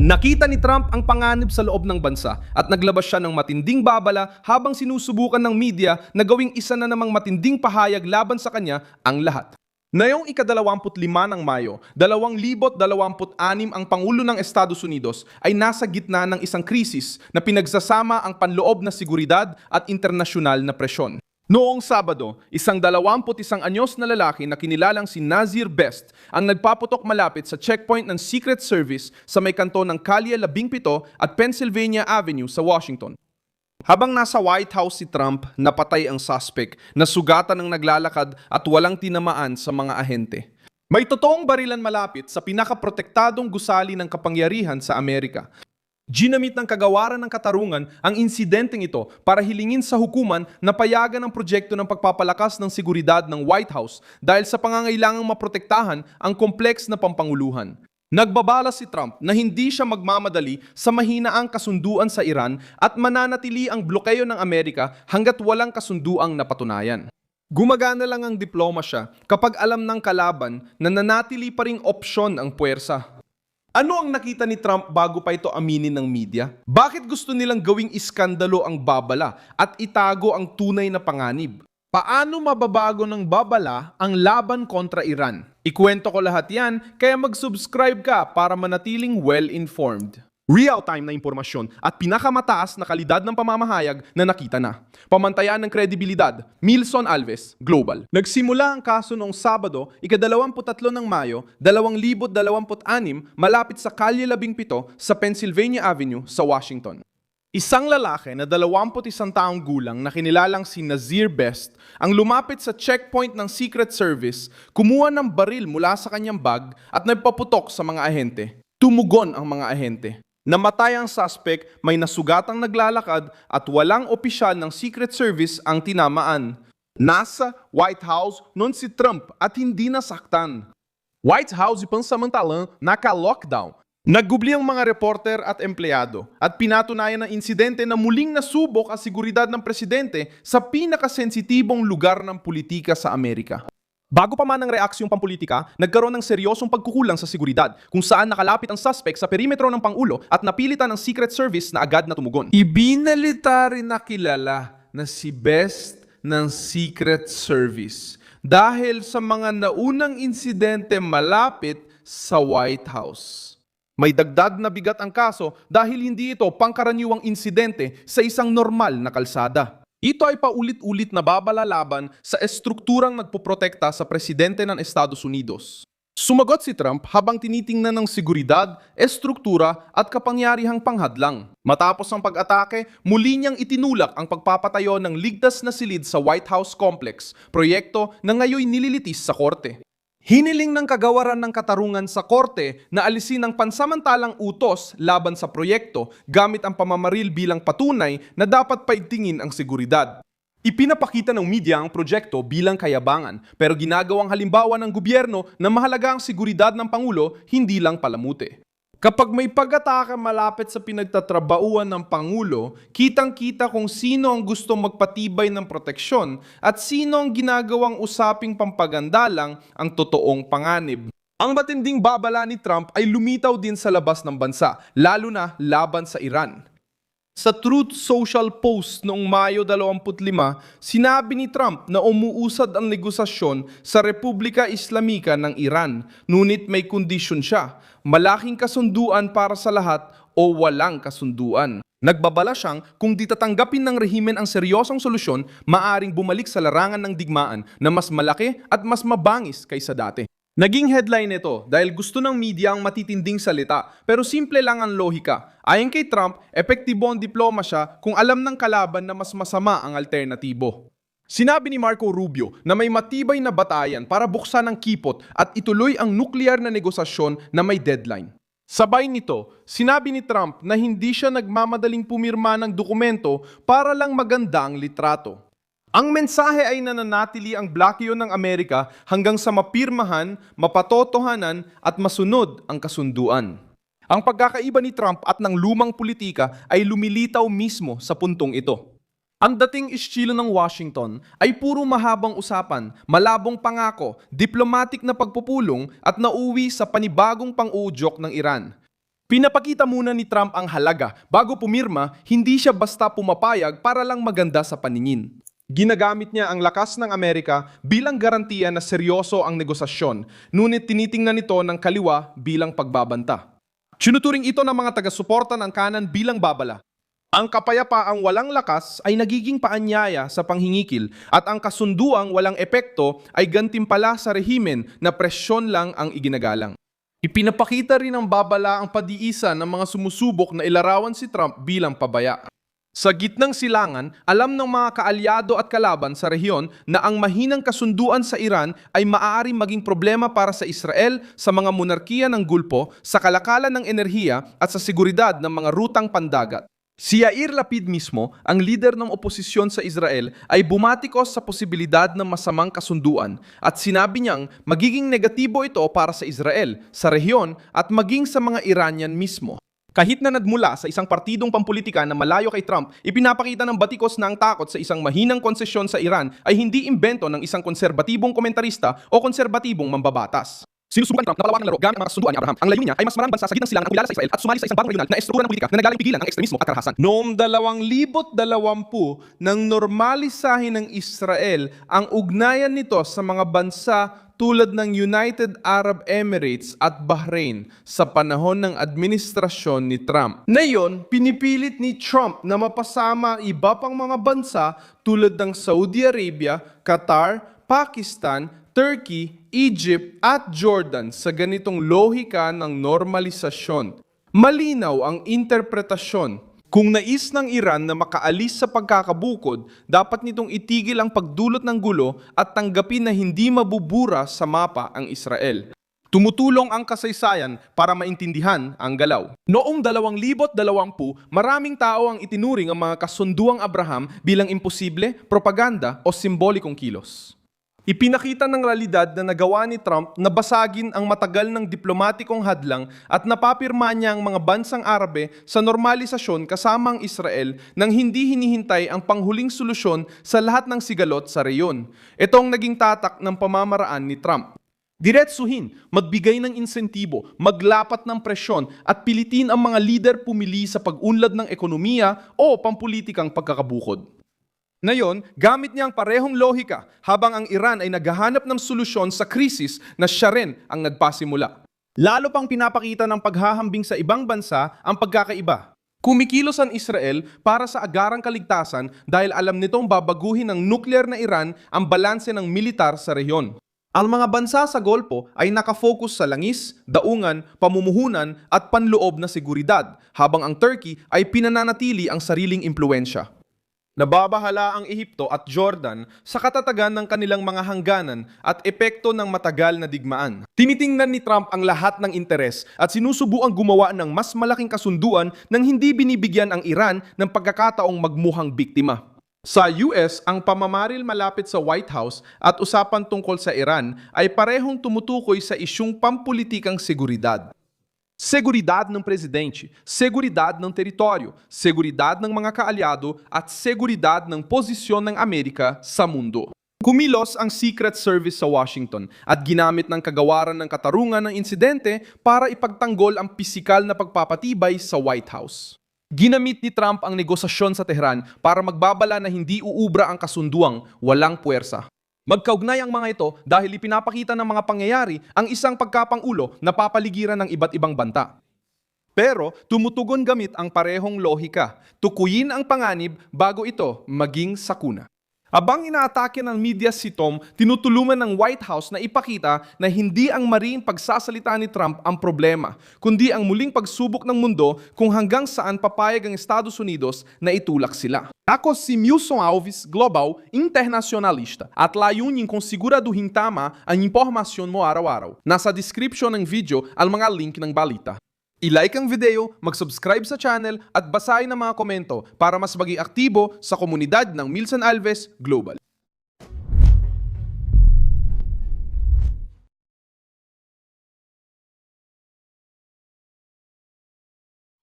Nakita ni Trump ang panganib sa loob ng bansa at naglabas siya ng matinding babala habang sinusubukan ng media na gawing isa na namang matinding pahayag laban sa kanya ang lahat. Ngayong ika-25 ng Mayo, 2026 ang Pangulo ng Estados Unidos ay nasa gitna ng isang krisis na pinagsasama ang panloob na seguridad at internasyonal na presyon. Noong Sabado, isang 21 anyos na lalaki na kinilalang si Nazir Best ang nagpaputok malapit sa checkpoint ng Secret Service sa may kanto ng Kalye 17 at Pennsylvania Avenue sa Washington. Habang nasa White House si Trump, napatay ang suspect na sugatan ng naglalakad at walang tinamaan sa mga ahente. May totoong barilan malapit sa pinakaprotektadong gusali ng kapangyarihan sa Amerika. Ginamit ng kagawaran ng katarungan ang insidenteng ito para hilingin sa hukuman na payagan ang proyekto ng pagpapalakas ng seguridad ng White House dahil sa pangangailangang maprotektahan ang kompleks na pampanguluhan. Nagbabala si Trump na hindi siya magmamadali sa mahinaang kasunduan sa Iran at mananatili ang blokeyo ng Amerika hanggat walang kasunduang napatunayan. Gumagana lang ang diplomasya kapag alam ng kalaban na nanatili pa ring opsyon ang puwersa. Ano ang nakita ni Trump bago pa ito aminin ng media? Bakit gusto nilang gawing iskandalo ang babala at itago ang tunay na panganib? Paano mababago ng babala ang laban kontra Iran? Ikwento ko lahat yan, kaya mag-subscribe ka para manatiling well-informed. Real-time na impormasyon at pinakamataas na kalidad ng pamamahayag na nakita na. Pamantayan ng kredibilidad, Milson Alves, Global. Nagsimula ang kaso noong Sabado, ika-23 ng Mayo, 2026, malapit sa Kalye 17 sa Pennsylvania Avenue sa Washington. Isang lalaki na 21 taong gulang na kinilalang si Nazir Best ang lumapit sa checkpoint ng Secret Service, kumuha ng baril mula sa kanyang bag at nagpaputok sa mga ahente. Tumugon ang mga ahente. Namatay ang suspect, may nasugatang naglalakad at walang opisyal ng Secret Service ang tinamaan. Nasa White House noon si Trump at hindi nasaktan. White House pansamantalang naka-lockdown. Naggubli ang mga reporter at empleyado at pinatunayan ng insidente na muling nasubok ang seguridad ng presidente sa pinakasensitibong lugar ng politika sa Amerika. Bago pa man ang reaksyong pampolitika, nagkaroon ng seryosong pagkukulang sa seguridad kung saan nakalapit ang suspect sa perimetro ng Pangulo at napilitan ng Secret Service na agad na tumugon. Ibinalita rin na kilala na si Best ng Secret Service dahil sa mga naunang insidente malapit sa White House. May dagdag na bigat ang kaso dahil hindi ito pangkaraniwang insidente sa isang normal na kalsada. Ito ay paulit-ulit na babala laban sa estrukturang nagpoprotekta sa presidente ng Estados Unidos. Sumagot si Trump habang tinitingnan ng seguridad, estruktura at kapangyarihang panghadlang. Matapos ang pag-atake, muli niyang itinulak ang pagpapatayo ng ligtas na silid sa White House Complex, proyekto na ngayon nililitis sa korte. Hiniling ng kagawaran ng katarungan sa korte na alisin ang pansamantalang utos laban sa proyekto gamit ang pamamaril bilang patunay na dapat paigtingin ang seguridad. Ipinapakita ng media ang proyekto bilang kayabangan pero ginagawang halimbawa ng gobyerno na mahalaga ang seguridad ng Pangulo, hindi lang palamute. Kapag may pag-atake malapit sa pinagtatrabauan ng Pangulo, kitang-kita kung sino ang gusto magpatibay ng proteksyon at sino ang ginagawang usaping pampaganda lang ang totoong panganib. Ang matinding babala ni Trump ay lumitaw din sa labas ng bansa, lalo na laban sa Iran. Sa Truth Social post noong Mayo 25, sinabi ni Trump na umuusad ang negosasyon sa Republika Islamika ng Iran, ngunit may kondisyon siya, malaking kasunduan para sa lahat o walang kasunduan. Nagbabala siyang kung di tatanggapin ng rehimen ang seryosong solusyon, maaring bumalik sa larangan ng digmaan na mas malaki at mas mabangis kaysa dati. Naging headline ito dahil gusto ng media ang matitinding salita pero simple lang ang lohika. Ayon kay Trump, epektibo ang diplomasya kung alam ng kalaban na mas masama ang alternatibo. Sinabi ni Marco Rubio na may matibay na batayan para buksan ang kipot at ituloy ang nuklear na negosasyon na may deadline. Sabay nito, sinabi ni Trump na hindi siya nagmamadaling pumirma ng dokumento para lang maganda ang litrato. Ang mensahe ay nananatili ang blokeyo ng Amerika hanggang sa mapirmahan, mapatotohanan at masunod ang kasunduan. Ang pagkakaiba ni Trump at ng lumang politika ay lumilitaw mismo sa puntong ito. Ang dating estilo ng Washington ay puro mahabang usapan, malabong pangako, diplomatic na pagpupulong at nauwi sa panibagong pang-uudyok ng Iran. Pinapakita muna ni Trump ang halaga. Bago pumirma, hindi siya basta pumapayag para lang maganda sa paningin. Ginagamit niya ang lakas ng Amerika bilang garantiya na seryoso ang negosasyon, ngunit tinitingnan nito ng kaliwa bilang pagbabanta. Sinuturing ito ng mga taga-suporta ng kanan bilang babala. Ang kapayapaang walang lakas ay nagiging paanyaya sa panghingikil at ang kasunduang walang epekto ay gantimpala sa rehimen na presyon lang ang iginagalang. Ipinapakita rin ng babala ang padiisa ng mga sumusubok na ilarawan si Trump bilang pabaya. Sa gitnang silangan, alam ng mga kaalyado at kalaban sa rehiyon na ang mahinang kasunduan sa Iran ay maaaring maging problema para sa Israel, sa mga monarkiya ng Gulpo, sa kalakalan ng enerhiya at sa seguridad ng mga rutang pandagat. Si Yair Lapid mismo, ang leader ng oposisyon sa Israel, ay bumatikos sa posibilidad ng masamang kasunduan at sinabi niyang magiging negatibo ito para sa Israel, sa rehiyon at maging sa mga Iranian mismo. Kahit na nagmula sa isang partidong pampulitika na malayo kay Trump, ipinapakita ng batikos na ang takot sa isang mahinang konsesyon sa Iran ay hindi imbento ng isang konserbatibong komentarista o konserbatibong mambabatas. Sinusubukan Trump na palawakan ng laro gamit ang mga kasunduan ni Abraham. Ang layunin niya ay mas maraming bansa sa gitnang silangan ang kumilala sa Israel at sumali sa isang bagong regional na estruktura ng politika na nagaling pigilan ang ekstremismo at karahasan. Noong 2020 nang normalisahin ng Israel ang ugnayan nito sa mga bansa tulad ng United Arab Emirates at Bahrain sa panahon ng administrasyon ni Trump. Ngayon, pinipilit ni Trump na mapasama iba pang mga bansa tulad ng Saudi Arabia, Qatar, Pakistan, Turkey, Egypt at Jordan sa ganitong lohika ng normalisasyon. Malinaw ang interpretasyon. Kung nais ng Iran na makaalis sa pagkakabukod, dapat nitong itigil ang pagdulot ng gulo at tanggapin na hindi mabubura sa mapa ang Israel. Tumutulong ang kasaysayan para maintindihan ang galaw. Noong 2020, maraming tao ang itinuring ang mga kasunduang Abraham bilang imposible, propaganda o simbolikong kilos. Ipinakita ng realidad na nagawa ni Trump na basagin ang matagal ng diplomatikong hadlang at napapirma niya ang mga bansang Arabe sa normalisasyon kasama ang Israel nang hindi hinihintay ang panghuling solusyon sa lahat ng sigalot sa reyon. Ito ang naging tatak ng pamamaraan ni Trump. Diretsuhin, magbigay ng insentibo, maglapat ng presyon at pilitin ang mga lider pumili sa pag-unlad ng ekonomiya o pampulitikang pagkakabukod. Ngayon, gamit niya ang parehong lohika habang ang Iran ay naghahanap ng solusyon sa krisis na siya rin ang nagpasimula. Lalo pang pinapakita ng paghahambing sa ibang bansa ang pagkakaiba. Kumikilos ang Israel para sa agarang kaligtasan dahil alam nitong babaguhin ng nuclear na Iran ang balanse ng militar sa rehiyon. Ang mga bansa sa Golpo ay nakafocus sa langis, daungan, pamumuhunan at panloob na seguridad, habang ang Turkey ay pinananatili ang sariling impluensya. Nababahala ang Ehipto at Jordan sa katatagan ng kanilang mga hangganan at epekto ng matagal na digmaan. Tinitingnan ni Trump ang lahat ng interes at sinusubuang gumawa ng mas malaking kasunduan nang hindi binibigyan ang Iran ng pagkakataong magmuhang biktima. Sa US, ang pamamaril malapit sa White House at usapan tungkol sa Iran ay parehong tumutukoy sa isyung pampulitikang seguridad. Seguridad ng presidente, seguridad ng teritoryo, seguridad ng mga kaalyado at seguridad ng posisyon ng Amerika sa mundo. Kumilos ang Secret Service sa Washington at ginamit ng kagawaran ng katarungan ng insidente para ipagtanggol ang pisikal na pagpapatibay sa White House. Ginamit ni Trump ang negosasyon sa Tehran para magbabala na hindi uubra ang kasunduang walang puwersa. Magkaugnay ang mga ito dahil ipinapakita ng mga pangyayari ang isang pagkapang-ulo na papaligiran ng iba't ibang banta. Pero tumutugon gamit ang parehong lohika, tukuyin ang panganib bago ito maging sakuna. Abang inaatake ng media si Tom, tinutulungan ng White House na ipakita na hindi ang maring pagsasalita ni Trump ang problema, kundi ang muling pagsubok ng mundo kung hanggang saan papayag ang Estados Unidos na itulak sila. Ako si Milson Alves, global internacionalista, at layunin kong siguraduhin tama ang impormasyon mo araw-araw. Nasa description ng video ang mga link ng balita. I-like ang video, mag-subscribe sa channel at basahin ang mga komento para mas maging aktibo sa komunidad ng Milson Alves Global.